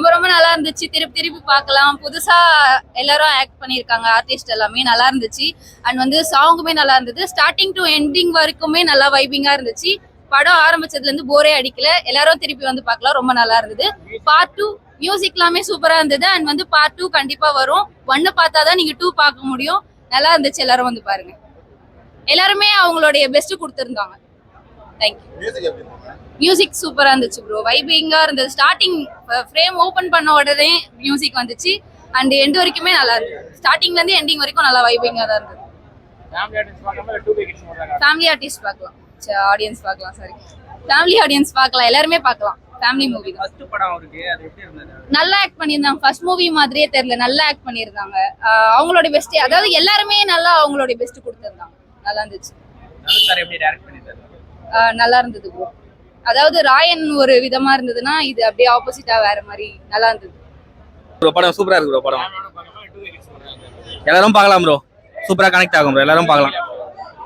ரொம்ப ரொம்ப நல்லா இருந்துச்சு. திருப்பி திருப்பி பார்க்கலாம். புதுசா எல்லாரும் ஆக்ட் பண்ணியிருக்காங்க. ஆர்டிஸ்ட் எல்லாமே நல்லா இருந்துச்சு. அண்ட் வந்து சாங்குமே நல்லா இருந்தது. ஸ்டார்டிங் டு எண்டிங் வரைக்குமே நல்லா வைபிங்கா இருந்துச்சு. படம் ஆரம்பிச்சதுல இருந்து போரே அடிக்கல. எல்லாரும் திருப்பி வந்து பார்க்கலாம். ரொம்ப நல்லா இருந்தது. பார்ட் 2 மியூசிக் எல்லாமே சூப்பரா இருந்தது. அண்ட் வந்து பார்ட் 2 கண்டிப்பா வரும். 1 பார்த்தாதான் நீங்க 2 பார்க்க முடியும். நல்லா இருந்துச்சு. எல்லாரும் வந்து பாருங்க. எல்லாருமே அவங்களுடைய பெஸ்ட் கொடுத்திருந்தாங்க. தேங்க்யூ. மியூசிக் சூப்பரா இருந்துச்சு ப்ரோ. வைபிங்கா இருந்தது. ஸ்டார்டிங் ஃப்ரேம் ஓபன் பண்ண உடனே மியூசிக் வந்துச்சு. அண்ட் எண்ட் வரைக்குமே நல்லா இருந்தது. ஸ்டார்டிங்ல இருந்து எண்டிங் வரைக்கும் நல்லா வைபிங்கா தான் இருந்தது. ஃபேமிலி ஆர்டிஸ்ட் பார்க்கலாம். ஆடியன்ஸ் பார்க்கலாம். சாரி, ஃபேமிலி ஆடியன்ஸ் பார்க்கலாம். எல்லாருமே பார்க்கலாம். ஃபேமிலி மூவி தான். ஃபர்ஸ்ட் படம் இருக்கு. அது எப்படி இருந்தது? நல்லா ஆக்ட் பண்ணிருந்தாங்க. ஃபர்ஸ்ட் மூவி மாதிரியே தெரியல. நல்லா ஆக்ட் பண்ணிருந்தாங்க. அவங்களோட பெஸ்ட், அதாவது எல்லாருமே நல்லா அவங்களோட பெஸ்ட் கொடுத்திருந்தாங்க. நல்லா இருந்துச்சு. சார் எப்படி டைரக்ட் பண்ணிருந்தாரு? நல்லா இருந்தது ப்ரோ. அதாவது ராயன் ஒரு விதமா இருந்ததுன்னா இது அப்படியே ஆப்போசிட்டா வேற மாதிரி நல்லா இருந்தது ப்ரோ. படம் சூப்பரா இருக்கு ப்ரோ. படம் எல்லாரும் பார்க்கலாம் ப்ரோ. சூப்பரா கனெக்ட் ஆகும் ப்ரோ. எல்லாரும் பார்க்கலாம்.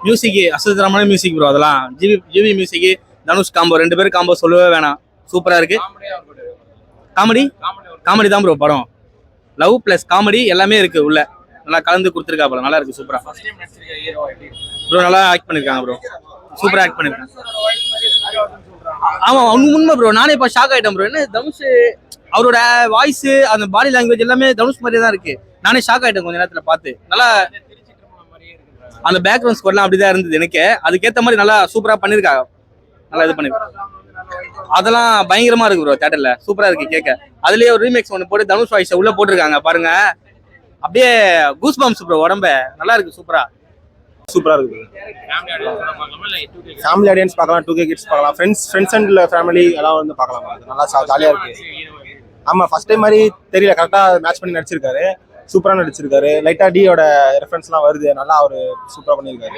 மியூசிக் அசுத்தரமான மியூசிக் ப்ரோ. அதெல்லாம் ஜிவி மியூசிக், தனுஷ் காம்போ, 2 பேரும் காம்போ சொல்லவே வேணாம். சூப்பரா இருக்கு. காமெடி தான் ப்ரோ படம். லவ் பிளஸ் காமெடி எல்லாமே இருக்கு உள்ள. நல்லா கலந்து கொடுத்துருக்கா படம். நல்லா இருக்கு. சூப்பரா ப்ரோ. நல்லா ஆக்ட் பண்ணிருக்காங்க ப்ரோ. சூப்பரா ஆக்ட் பண்ணிருக்காங்க. ஆமா உண்மை ப்ரோ. நானே இப்ப ஷாக் ஆயிட்டேன் ப்ரோ. என்ன தனுஷ் அவரோட வாய்ஸ், அந்த பாடி லாங்குவேஜ் எல்லாமே தனுஷ் மாதிரியே தான் இருக்கு. நானே ஷாக் ஆயிட்டேன் கொஞ்ச நேரத்துல பார்த்து. நல்லா அந்த பேக்ரவுண்ட் ஸ்கோர்லாம் அப்படிதான் இருந்தது எனக்கு. அதுக்கேற்ற மாதிரி நல்லா சூப்பரா பண்ணிருக்காங்க. நல்லா இது பண்ணிருக்காங்க. அதெல்லாம் பயங்கரமா இருக்கு ப்ரோ. தியேட்டர்ல சூப்பரா இருக்கு கேட்க. அதுலயே ஒரு ரீமேக்ஸ் ஒன்று போட்டு தனுஷ் வாய்ஸ் உள்ள போட்டிருக்காங்க பாருங்க. அப்படியே கூஸ் பம்ப்ஸ் ப்ரோ. உடம்பு நல்லா இருக்கு. சூப்பரா இருக்கு. ஃபேமிலி ஆடியன்ஸ் பார்க்கலாம். 2K கிட்ஸ் பார்க்கலாம். ஃப்ரெண்ட்ஸ் அண்ட் ஃபேமிலி எல்லாம் வந்து பார்க்கலாம். அது நல்லா ஜாலியா இருக்கு. ஆமா, ஃபர்ஸ்ட் டைம் மாதிரி தெரியல. கரெக்டா மேட்ச் பண்ணி நடிச்சிருக்காரு. சூப்பரா நடிச்சிருக்காரு. லைட்டா டியோட ரெஃபரன்ஸ்லாம் வருது. நல்லா அவரு சூப்பரா பண்ணியிருக்காரு.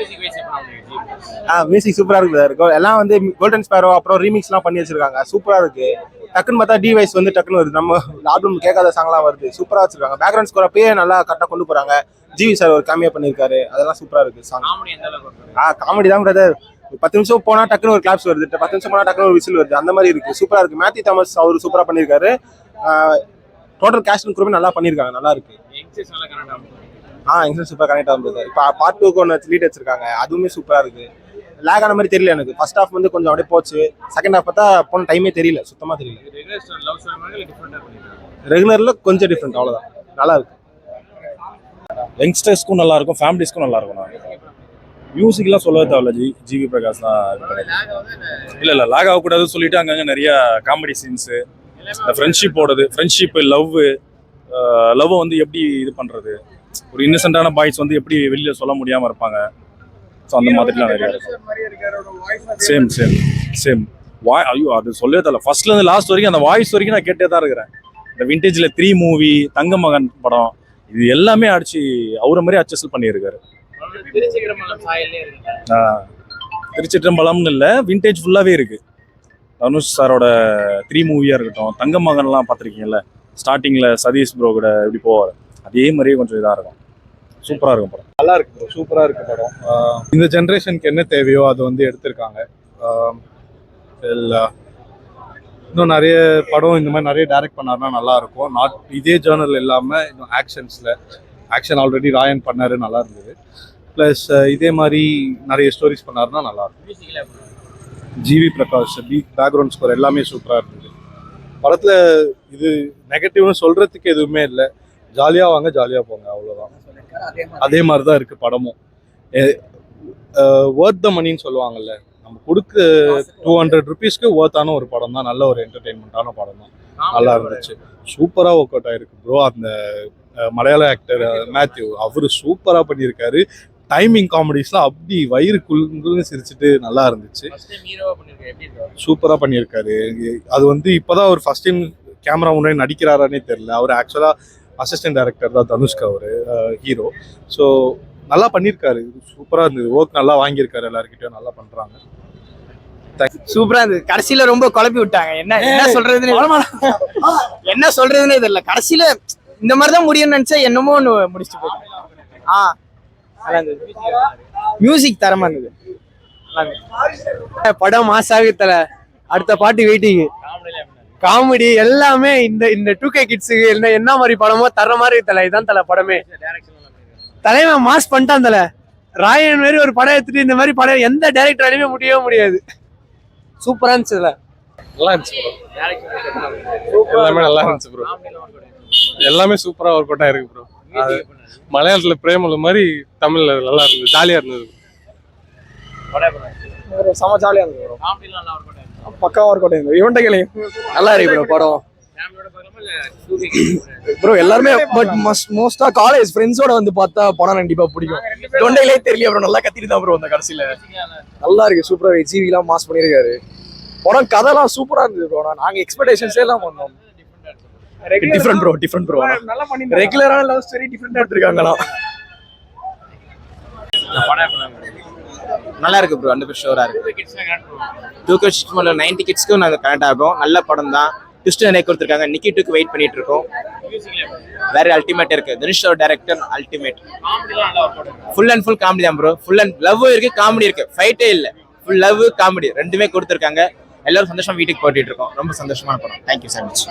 மியூசிக் சூப்பரா இருக்கு. எல்லாம் வந்து கோல்டன் ஸ்பேரோ அப்புறம் ரீமிக்ஸ்லாம் பண்ணி வச்சிருக்காங்க. சூப்பரா இருக்கு. டக்குன்னு பார்த்தா டி வைஸ் வந்து டக்குன்னு வருது. நம்ம ஆல்பம் கேட்காத சாங்லாம் வருது. சூப்பரா வச்சிருக்காங்க. பேக்ரவுண்ட் ஸ்கோர் அப்பயே நல்லா கரெக்டாக கொண்டு போறாங்க. ஜிவி சார் ஒரு கேமியா பண்ணியிருக்காரு. அதெல்லாம் சூப்பரா இருக்கு. சாங் காமெடி தான் பிரதர். 10 நிமிஷம் போனா டக்குன்னு ஒரு கிளாப்ஸ் வருது. 10 நிமிஷம் போனா டக்குன்னு ஒரு விசில் வருது. அந்த மாதிரி இருக்கு. சூப்பரா இருக்கு. மேத்யூ தாமஸ் அவரு சூப்பரா பண்ணியிருக்காரு. டோட்டல் கேஸ்ட் அண்ட் க்ரூ நல்லா பண்ணியிருக்காங்க. நல்லா இருக்கு. யங்ஸ்டர்ஸ் சூப்பரா கனெக்ட் ஆகுது. இப்போ பார்ட் 2க்கு ஒன்று லீட் வச்சிருக்காங்க. அதுவுமே சூப்பரா இருக்கு. லேக் ஆன மாதிரி தெரியல எனக்கு. ஃபர்ஸ்ட் ஹாஃப் வந்து கொஞ்சம் அப்படியே போச்சு. செகண்ட் ஹாஃப் பார்த்தா போன டைமே தெரியல. சுத்தமா தெரியல. ரெகுலர்ல கொஞ்சம் டிஃப்ரெண்ட், அவ்வளவுதான். நல்லா இருக்கு. யங்ஸ்டர்ஸ்க்கும் நல்லா இருக்கும், ஃபேமிலிஸ்க்கும் நல்லா இருக்கும். மியூசிக்லாம் சொல்லவே தேவையில்ல. ஜிவி பிரகாஷ் தான் இல்லை லாக் ஆகக்கூடாதுன்னு சொல்லிட்டு அங்கங்கே நிறைய காமெடி சீன்ஸு, இந்த ஃப்ரெண்ட்ஷிப் லவ் வந்து எப்படி இது பண்ணுறது, ஒரு இன்னசென்ட்டான பாய்ஸ் வந்து எப்படி வெளியில் சொல்ல முடியாமல் இருப்பாங்க. ஸோ அந்த மாதிரிலாம் நிறையா இருக்கும். சேம் ஐயோ அது சொல்லவே தேவையில்ல. ஃபர்ஸ்ட்லேருந்து லாஸ்ட் வரைக்கும் அந்த வாய்ஸ் வரைக்கும் நான் கேட்டே தான் இருக்கிறேன். இந்த விண்டேஜில் 3 மூவி, தங்க மகன் படம், இது எல்லாமே அடிச்சு அவரை மாதிரி அச்சல் பண்ணியிருக்காரு. திருச்சிற்றம்பலம்னு இல்லை, விண்டேஜ் ஃபுல்லாகவே இருக்கு. தனுஷ் சாரோட 3 மூவியாக இருக்கட்டும், தங்க மகன்லாம் பார்த்துருக்கீங்கல்ல, ஸ்டார்டிங்கில் சதீஷ் ப்ரோ கூட எப்படி போவார், அதே மாதிரியே கொஞ்சம் இதாக இருக்கும். சூப்பராக இருக்கும் படம். நல்லா இருக்கு ப்ரோ. சூப்பராக இருக்கு படம். இந்த ஜென்ரேஷனுக்கு என்ன தேவையோ அது வந்து எடுத்திருக்காங்க. இன்னும் நிறைய படம் இந்த மாதிரி நிறைய டைரக்ட் பண்ணாருன்னா நல்லா இருக்கும். இதே ஜேர்னல் இல்லாமல் இன்னும் ஆக்ஷன் ஆல்ரெடி ராயன் பண்ணாரு, நல்லா இருந்தது. ப்ளஸ் இதே மாதிரி நிறைய ஸ்டோரிஸ் பண்ணாருன்னா நல்லா இருக்கும். ஜிவி பிரகாஷ் பேக்ரவுண்ட் ஸ்கோர் எல்லாமே சூப்பராக இருந்தது. படத்தில் இது நெகட்டிவ்னு சொல்கிறதுக்கு எதுவுமே இல்லை. ஜாலியாக வாங்க, ஜாலியாக போங்க, அவ்வளோதான். அதே மாதிரி தான் இருக்குது படமும். ஒர்த் த மணின்னு சொல்லுவாங்கல்ல, நம்ம கொடுக்க 200 rupeesக்கு ஒர்த்தான ஒரு படம் தான். நல்ல ஒரு என்டர்டெயின்மெண்ட்டான படம் தான். நல்லா இருந்துச்சு. சூப்பராக ஒர்க் அவுட் ஆகிருக்கு ப்ரோ. அந்த மலையாள ஆக்டர் மேத்யூ அவரு சூப்பராக பண்ணியிருக்காரு. டைமிங் காமெடிஸ்லாம் அப்படி வயிறு குழுங்குன்னு சிரிச்சுட்டு நல்லா இருந்துச்சு. சூப்பராக பண்ணியிருக்காரு. அது வந்து இப்போதான் அவர் ஃபர்ஸ்ட் டைம் கேமரா முன்னாடி நடிக்கிறாரானே தெரியல. அவர் ஆக்சுவலாக அசிஸ்டன்ட் டைரக்டர் தான் தனுஷ்க்கு, அவர் ஹீரோ. ஸோ நல்லா பண்ணியிருக்காரு. சூப்பராக இருந்தது. ஒர்க் நல்லா வாங்கியிருக்காரு. எல்லாருக்கிட்டையும் நல்லா பண்ணுறாங்க. சூப்பரா இருந்தது. கடைசியில ரொம்ப குழப்பி விட்டாங்க. என்ன சொல்றதுன்னு தெரியல. கடைசியில இந்த மாதிரிதான் முடியும்னு நினைச்சா என்னமோ ஒன்று முடிச்சுட்டு போயிட்டாங்க. நல்லா இருந்தது. மியூசிக் தரமா இருந்தது. படம் மாசாக தல. அடுத்த பாட்டு வெயிட்டிங். காமெடி எல்லாமே இந்த இந்த 2K கிட்ஸுக்கு என்ன மாதிரி படமோ தர்ற மாதிரி தலை. இதான் தலை படமே. தலைவன் மாஸ் பண்ணிட்டான் தலை. ராயன் மாதிரி ஒரு படம் எடுத்துட்டு இந்த மாதிரி படம் எந்த டைரக்டராலையுமே முடியவே முடியாது. சூப்பரா இருந்துச்சு தலை. நல்லா இருந்துச்சு ப்ரோ. எல்லாமே நல்லா இருந்துச்சு ப்ரோ. எல்லாமே சூப்பரா ஒர்க் அவுட் ஆயிருக்கு ப்ரோ. மலையாளத்துல பிரேமல மாதிரி தமிழ்ல நல்லா இருந்தது. ஜாலியா இருந்தது. செம ஜாலியா இருந்தது ப்ரோ. பக்கா ஒர்க் அவுட் ஆயிருந்தது. இவன்ட்ட கேளு. நல்லா இருக்கு ப்ரோ படம் ப்ரோ. எல்லாருமே பட் மோஸ்டா காலேஜ் ஃப்ரெண்ட்ஸோட வந்து பார்த்தா படம் கண்டிப்பா பிடிக்கும். தொண்டையிலே தெரியல ப்ரோ. நல்லா கத்திட்டு தான் ப்ரோ அந்த கடைசியில. நல்லா இருக்கு. சூப்பரா இருக்கு. ஜிவிலாம் மாஸ் பண்ணிருக்காரு. படம் கதைலாம் சூப்பரா இருந்தது ப்ரோ. நாங்க எக்ஸ்பெக்டேஷன்ஸே எல்லாம் பண்ணோம். Different bro. ரெகுலரான லவ் ஸ்டோரி டிஃபரெண்டா எடுத்துருக்காங்களா. நல்லா இருக்கு ப்ரோ. 100% ஷோரா இருக்கு. 2K 90 கிட்ஸ்க்கும் நாங்கள் கனெக்ட் ஆகும். நல்ல படம் தான். ட்விஸ்ட் நிறைய கொடுத்துருக்காங்க. நிக்கி 2க்கு வெயிட் பண்ணிட்டு இருக்கோம். வேற அல்டிமேட் இருக்கு. Dhanush director ultimate. Full and full comedy தான் ப்ரோ. ஃபுல் அண்ட் லவ் இருக்கு, காமெடி இருக்கு. ஃபைட்டே இல்லை. ஃபுல் லவ் காமெடி ரெண்டுமே கொடுத்துருக்காங்க. எல்லாரும் சந்தோஷமா வீட்டுக்கு போட்டிட்டு இருக்கோம். ரொம்ப சந்தோஷமான படம். Thank you so much.